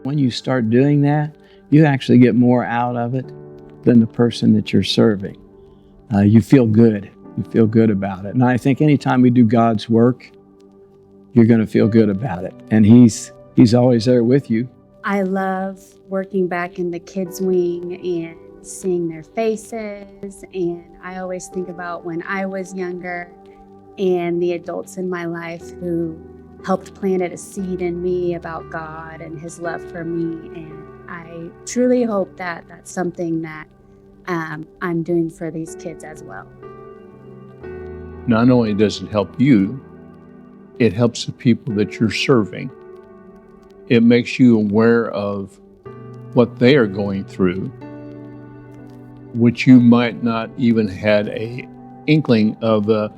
When you start doing that, you actually get more out of it than the person that you're serving. You feel good. You feel good about it. And I think anytime we do God's work, you're going to feel good about it. And He's always there with you. I love working back in the kids' wing and seeing their faces. And I always think about when I was younger and the adults in my life who helped planted a seed in me about God and His love for me. And I truly hope that that's something that I'm doing for these kids as well. Not only does it help you, it helps the people that you're serving. It makes you aware of what they are going through, which you might not even had a inkling of a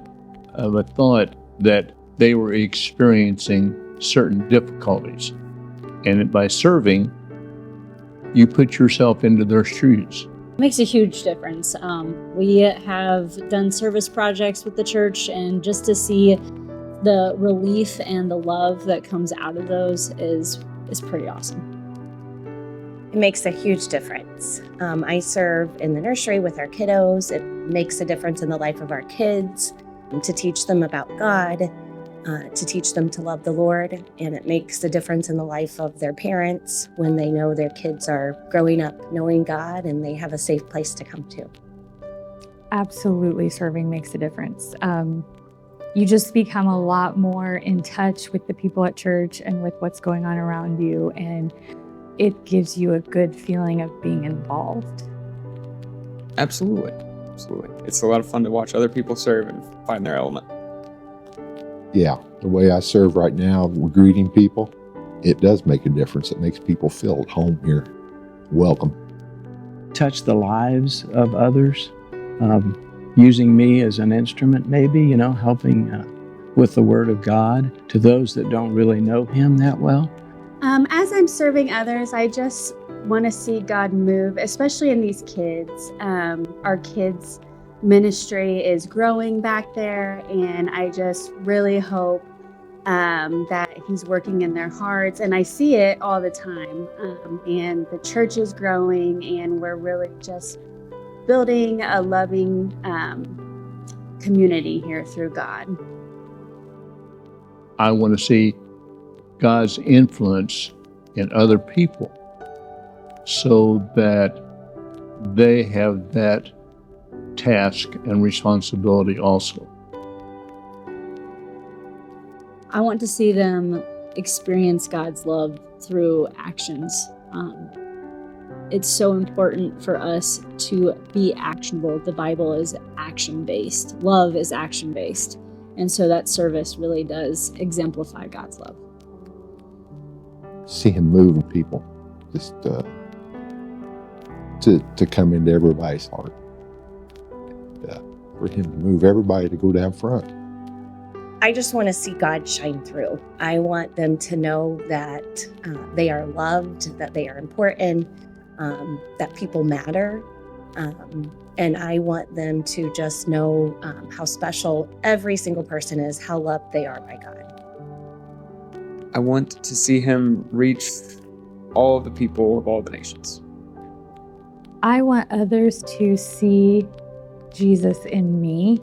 thought that they were experiencing certain difficulties. And by serving, you put yourself into their shoes. It makes a huge difference. We have done service projects with the church, and just to see the relief and the love that comes out of those is pretty awesome. It makes a huge difference. I serve in the nursery with our kiddos. It makes a difference in the life of our kids, to teach them about God, to teach them to love the Lord, and it makes a difference in the life of their parents when they know their kids are growing up knowing God and they have a safe place to come to. Absolutely, serving makes a difference. You just become a lot more in touch with the people at church and with what's going on around you, and it gives you a good feeling of being involved. Absolutely. It's a lot of fun to watch other people serve and find their element. Yeah, the way I serve right now, greeting people, it does make a difference. It makes people feel at home here, welcome. Touch the lives of others, using me as an instrument maybe, helping with the Word of God to those that don't really know Him that well. As I'm serving others, I just want to see God move, especially in these kids. Our kids' ministry is growing back there, and I just really hope that He's working in their hearts. And I see it all the time. And the church is growing, and we're really just building a loving community here through God. I want to see God's influence in other people so that they have that task and responsibility also. I want to see them experience God's love through actions. It's so important for us to be actionable. The Bible is action-based. Love is action-based. And so that service really does exemplify God's love. See Him moving people, just to come into everybody's heart. For Him to move everybody to go down front. I just want to see God shine through. I want them to know that they are loved, that they are important, that people matter. And I want them to just know how special every single person is, how loved they are by God. I want to see Him reach all of the people of all the nations. I want others to see Jesus in me.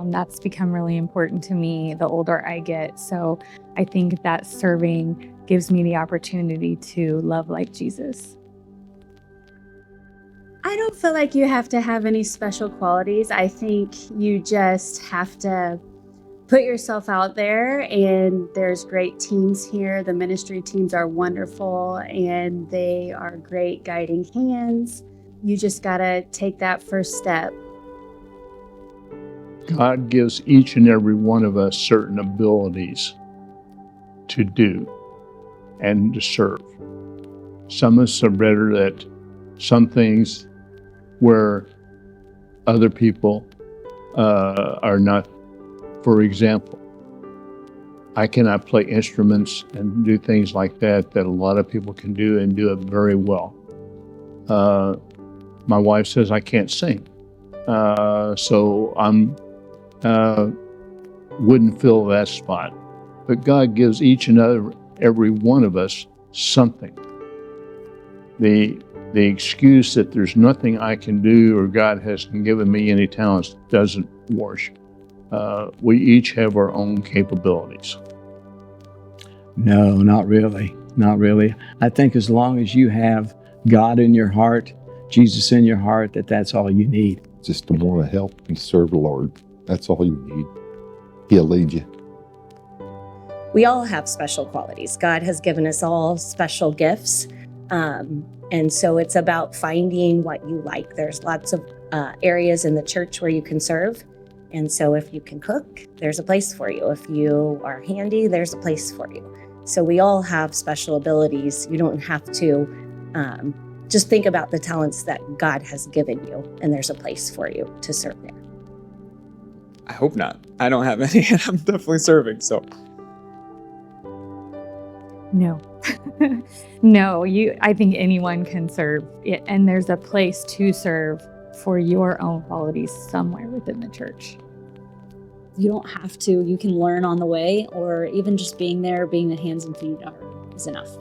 That's become really important to me the older I get. So I think that serving gives me the opportunity to love like Jesus. I don't feel like you have to have any special qualities. I think you just have to put yourself out there, and there's great teams here. The ministry teams are wonderful, and they are great guiding hands. You just gotta take that first step. God gives each and every one of us certain abilities to do and to serve. Some of us are better at some things where other people are not. For example, I cannot play instruments and do things like that a lot of people can do and do it very well. My wife says I can't sing, so I'm wouldn't fill that spot. But God gives each and every one of us something the excuse that there's nothing I can do or God hasn't given me any talents doesn't wash. We each have our own capabilities. No, not really. Not really. I think as long as you have God in your heart, Jesus in your heart, that's all you need. Just to want to help and serve the Lord. That's all you need. He'll lead you. We all have special qualities. God has given us all special gifts. And so it's about finding what you like. There's lots of areas in the church where you can serve. And so if you can cook, there's a place for you. If you are handy, there's a place for you. So we all have special abilities. You don't have to just think about the talents that God has given you, and there's a place for you to serve there. I hope not. I don't have any, and I'm definitely serving, so. No. No, I think anyone can serve, and there's a place to serve for your own qualities somewhere within the church. You don't have to. You can learn on the way, or even just being there, being the hands and feet is enough.